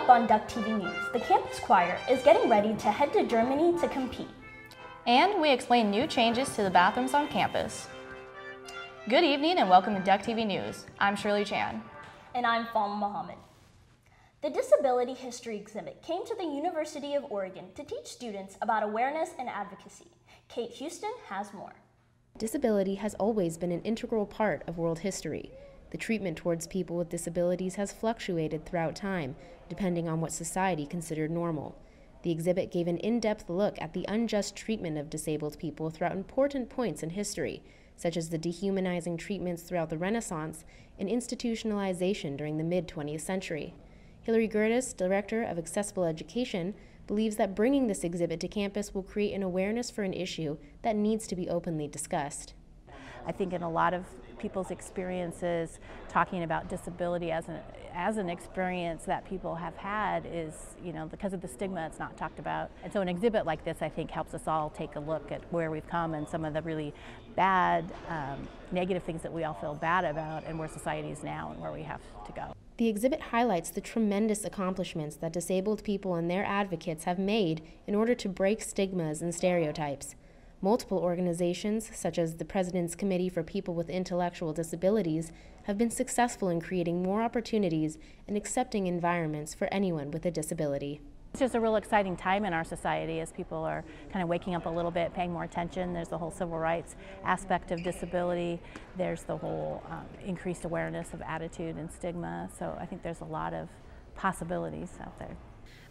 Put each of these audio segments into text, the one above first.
up on Duck TV News, the campus choir is getting ready to head to Germany to compete. And we explain new changes to the bathrooms on campus. Good evening and welcome to Duck TV News. I'm Shirley Chan. And I'm Falma Muhammad. The Disability History exhibit came to the University of Oregon to teach students about awareness and advocacy. Kate Houston has more. Disability has always been an integral part of world history. The treatment towards people with disabilities has fluctuated throughout time, depending on what society considered normal. The exhibit gave an in-depth look at the unjust treatment of disabled people throughout important points in history, such as the dehumanizing treatments throughout the Renaissance and institutionalization during the mid-20th century. Hillary Gerdes, Director of Accessible Education, believes that bringing this exhibit to campus will create an awareness for an issue that needs to be openly discussed. I think in a lot of people's experiences, talking about disability as an experience that people have had is, because of the stigma, it's not talked about. And so an exhibit like this, I think, helps us all take a look at where we've come and some of the really bad, negative things that we all feel bad about and where society is now and where we have to go. The exhibit highlights the tremendous accomplishments that disabled people and their advocates have made in order to break stigmas and stereotypes. Multiple organizations, such as the President's Committee for People with Intellectual Disabilities, have been successful in creating more opportunities and accepting environments for anyone with a disability. It's just a real exciting time in our society as people are kind of waking up a little bit, paying more attention. There's the whole civil rights aspect of disability. There's the whole increased awareness of attitude and stigma. So I think there's a lot of possibilities out there.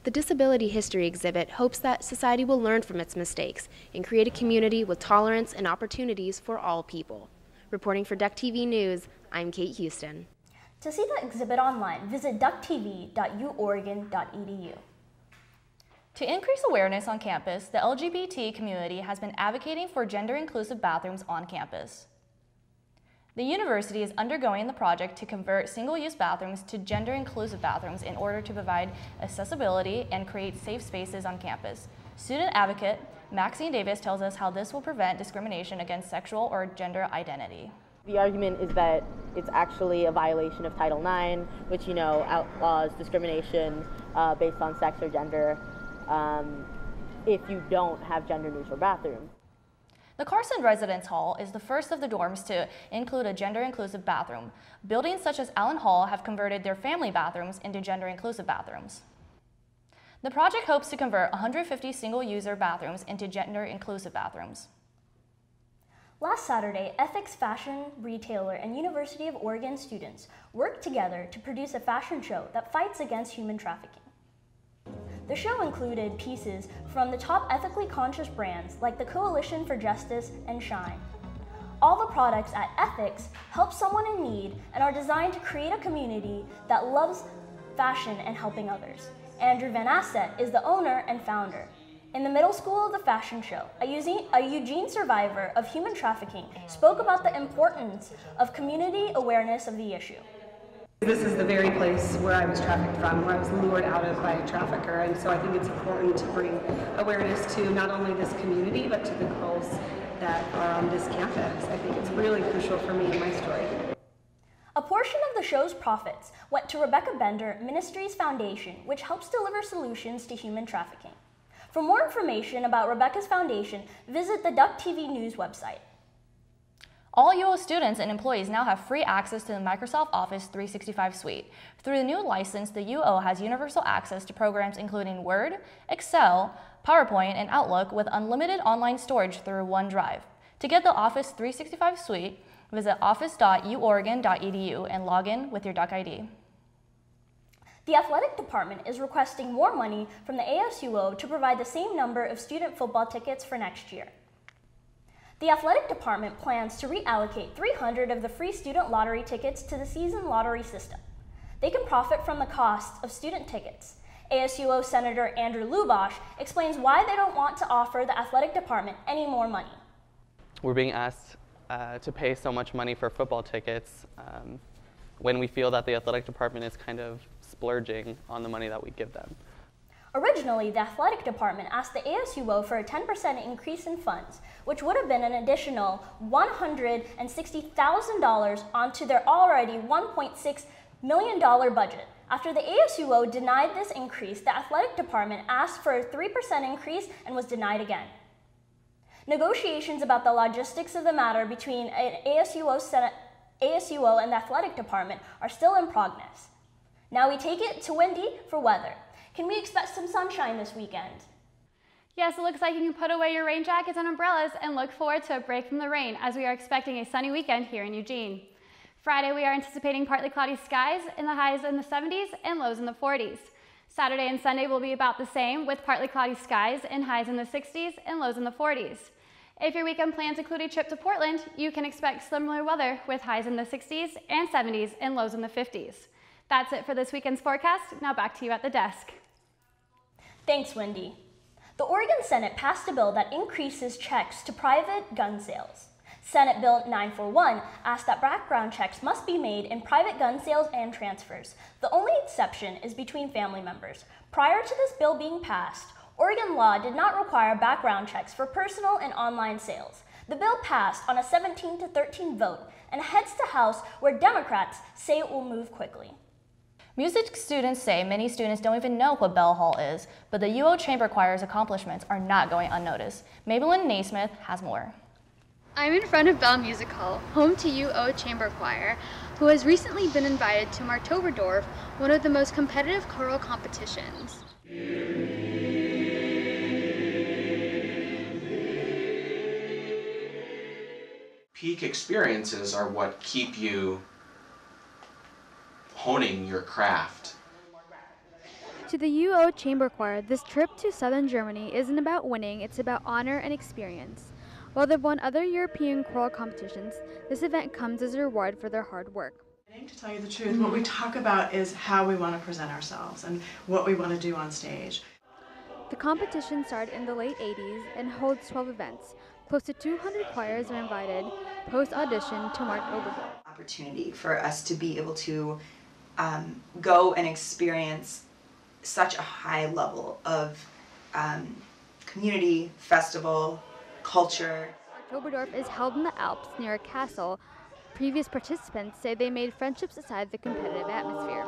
The Disability History exhibit hopes that society will learn from its mistakes and create a community with tolerance and opportunities for all people. Reporting for Duck TV News, I'm Kate Houston. To see the exhibit online, visit ducktv.uoregon.edu. To increase awareness on campus, the LGBT community has been advocating for gender-inclusive bathrooms on campus. The university is undergoing the project to convert single-use bathrooms to gender-inclusive bathrooms in order to provide accessibility and create safe spaces on campus. Student advocate Maxine Davis tells us how this will prevent discrimination against sexual or gender identity. The argument is that it's actually a violation of Title IX, which, outlaws discrimination based on sex or gender if you don't have gender-neutral bathrooms. The Carson Residence Hall is the first of the dorms to include a gender-inclusive bathroom. Buildings such as Allen Hall have converted their family bathrooms into gender-inclusive bathrooms. The project hopes to convert 150 single-user bathrooms into gender-inclusive bathrooms. Last Saturday, Ethics fashion retailer and University of Oregon students worked together to produce a fashion show that fights against human trafficking. The show included pieces from the top ethically conscious brands like the Coalition for Justice and Shine. All the products at Ethics help someone in need and are designed to create a community that loves fashion and helping others. Andrew Van Asset is the owner and founder. In the middle school of the fashion show, a Eugene survivor of human trafficking spoke about the importance of community awareness of the issue. This is the very place where I was trafficked from, where I was lured out of by a trafficker, and so I think it's important to bring awareness to not only this community, but to the girls that are on this campus. I think it's really crucial for me and my story. A portion of the show's profits went to Rebecca Bender Ministries Foundation, which helps deliver solutions to human trafficking. For more information about Rebecca's foundation, visit the Duck TV News website. All UO students and employees now have free access to the Microsoft Office 365 suite. Through the new license, the UO has universal access to programs including Word, Excel, PowerPoint, and Outlook with unlimited online storage through OneDrive. To get the Office 365 suite, visit office.uoregon.edu and log in with your Duck ID. The athletic department is requesting more money from the ASUO to provide the same number of student football tickets for next year. The athletic department plans to reallocate 300 of the free student lottery tickets to the season lottery system. They can profit from the cost of student tickets. ASUO Senator Andrew Lubosh explains why they don't want to offer the athletic department any more money. We're being asked to pay so much money for football tickets when we feel that the athletic department is kind of splurging on the money that we give them. Originally, the athletic department asked the ASUO for a 10% increase in funds, which would have been an additional $160,000 onto their already $1.6 million budget. After the ASUO denied this increase, the athletic department asked for a 3% increase and was denied again. Negotiations about the logistics of the matter between ASUO and the athletic department are still in progress. Now we take it to Wendy for weather. Can we expect some sunshine this weekend? Yes, it looks like you can put away your rain jackets and umbrellas and look forward to a break from the rain, as we are expecting a sunny weekend here in Eugene. Friday, we are anticipating partly cloudy skies in the highs in the 70s and lows in the 40s. Saturday and Sunday will be about the same, with partly cloudy skies and highs in the 60s and lows in the 40s. If your weekend plans include a trip to Portland, you can expect similar weather with highs in the 60s and 70s and lows in the 50s. That's it for this weekend's forecast. Now back to you at the desk. Thanks, Wendy. The Oregon Senate passed a bill that increases checks to private gun sales. Senate Bill 941 asked that background checks must be made in private gun sales and transfers. The only exception is between family members. Prior to this bill being passed, Oregon law did not require background checks for personal and online sales. The bill passed on a 17-13 vote and heads to House, where Democrats say it will move quickly. Music students say many students don't even know what Bell Hall is, but the UO Chamber Choir's accomplishments are not going unnoticed. Maybelline Naismith has more. I'm in front of Bell Music Hall, home to UO Chamber Choir, who has recently been invited to Marktoberdorf, one of the most competitive choral competitions. Peak experiences are what keep you honing your craft. To the UO Chamber Choir, this trip to southern Germany isn't about winning, it's about honor and experience. While they've won other European choral competitions, this event comes as a reward for their hard work. To tell you the truth, what we talk about is how we want to present ourselves and what we want to do on stage. The competition started in the late 80s and holds 12 events. Close to 200 choirs are invited post-audition to Marktoberdorf. Opportunity for us to be able to go and experience such a high level of community, festival, culture. Marktoberdorf is held in the Alps near a castle. Previous participants say they made friendships aside the competitive atmosphere.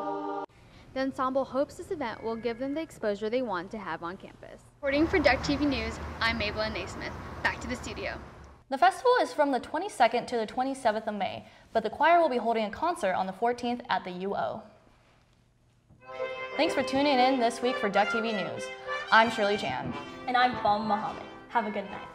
The ensemble hopes this event will give them the exposure they want to have on campus. Reporting for Duck TV News, I'm Maybelline Naismith. Back to the studio. The festival is from the 22nd to the 27th of May, but the choir will be holding a concert on the 14th at the UO. Thanks for tuning in this week for Duck TV News. I'm Shirley Chan. And I'm Bal Muhammad. Have a good night.